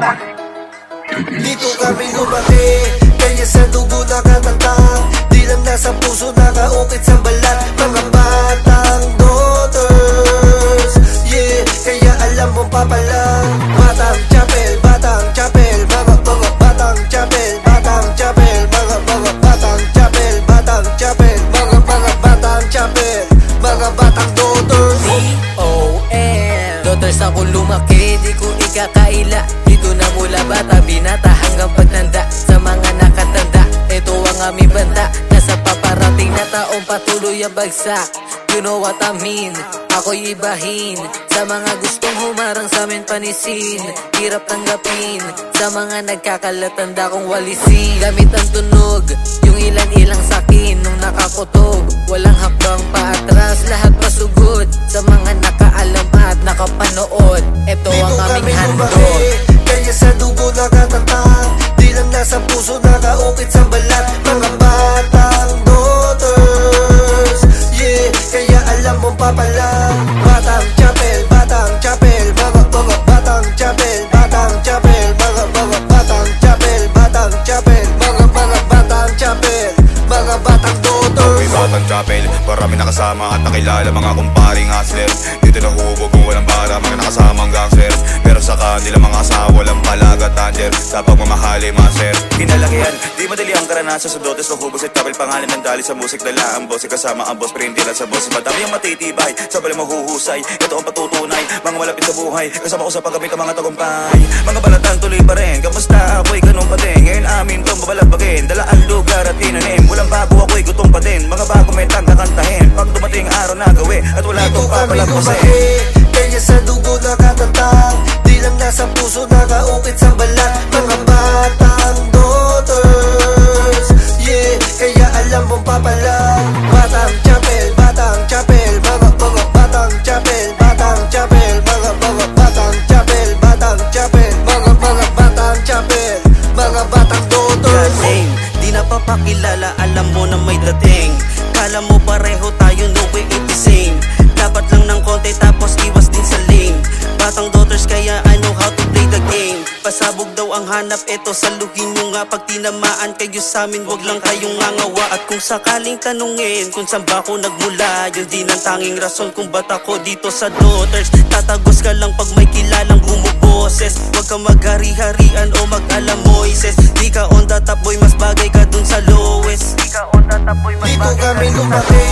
Dito kami lumaki, kaya sa dugo nakatatak. Di lang nasa puso, nakaukit sa balat. Mga batang daughters, yeah, kaya alam mo papalang. Batang chapel, batang chapel, mga batang chapel, batang chapel, mga batang chapel, batang chapel, mga batang chapel, mga batang daughters. D.O.M. Daughters ako lumaki, di ko ikakaila. Dito na mula bata, binata hanggang pagtanda. Sa mga nakatanda, ito ang aming banda. Nasa paparating na taong patuloy ang bagsak. You know what I mean, ako'y ibahin. Sa mga gustong humarang sa amin panisin, hirap tanggapin. Sa mga nagkakalatanda kong walisin. Gamit ang tunog, yung ilan-ilang sakin. Nung nakakutob, walang hakbang paatras. Lahat pasugod, sa mga nakaalam at nakapanood. Ito ang aming handog. Kaya sa dugo nakatatak. Di lang nasa puso, nakaukit sa balat. Mga batang daughters, yeah, kaya alam mo papalang. Batang chapel, batang chapel, mga batang chapel, batang chapel, mga batang chapel, batang chapel, mga batang chapel, mga batang daughters. Ako'y batang chapel, marami nakasama at nakilala. Mga kumparing hustler, dito nahubog kung walang bara. Mga nakasamang gangster, pero sa kanila mga asawa walang palaga tanger. Sa pagmamahali master, kinalakihan, di madali ang karanasan sa dotes. Nahubos at chapel, pangalan ng dali sa musik. Dala ang boss, kasama ang boss, pero hindi lang sa boss. Madami ang matitibay, sa bali mahuhusay. Ito ang patutunay, mga malapit sa buhay. Kasama ko sa paggamit ng mga tagumpay. Mga balatang tuloy pa rin, kamusta ako'y ganun pa din. Ngayon amin itong babalagbakin, dala ang lugar at inanim. Walang bago ako'y gutom pa din, mga bago may kakantahin. Pag dumating araw na gawin, at wala itong papalagpasin. Kaya sa dugo nakatatak. Di lang nasa puso, nakaukit sa balat. Mga batang daughters, yeah, kaya alam mong papalang. Batang chapel, batang chapel, mga batang chapel, batang chapel, mga batang chapel, batang chapel, mga batang chapel, mga batang daughters. Di na papakilala, alam mo na may dating. Kala mo pareho tayo, no way it the same. Dapat lang ng konti tapos iwas din sa lane. Batang daughters kaya I know how to play the game. Pasabog daw ang hanap, eto saluhin nyo nga. Pag tinamaan kayo sa amin, wag lang kayong ngangawa. At kung sakaling tanungin kung saan ba ako nagmula, yun din ang tanging rason kung ba't ako dito sa daughters. Tatagos ka lang pag may kilalang bumuboses. Wag ka maghari-harian o mag-alam Moises. Di ka on the top boy, mas bagay ka dun sa lowest. Di ka on the top boy, mas Dito bagay ka kami dun sa lumaki,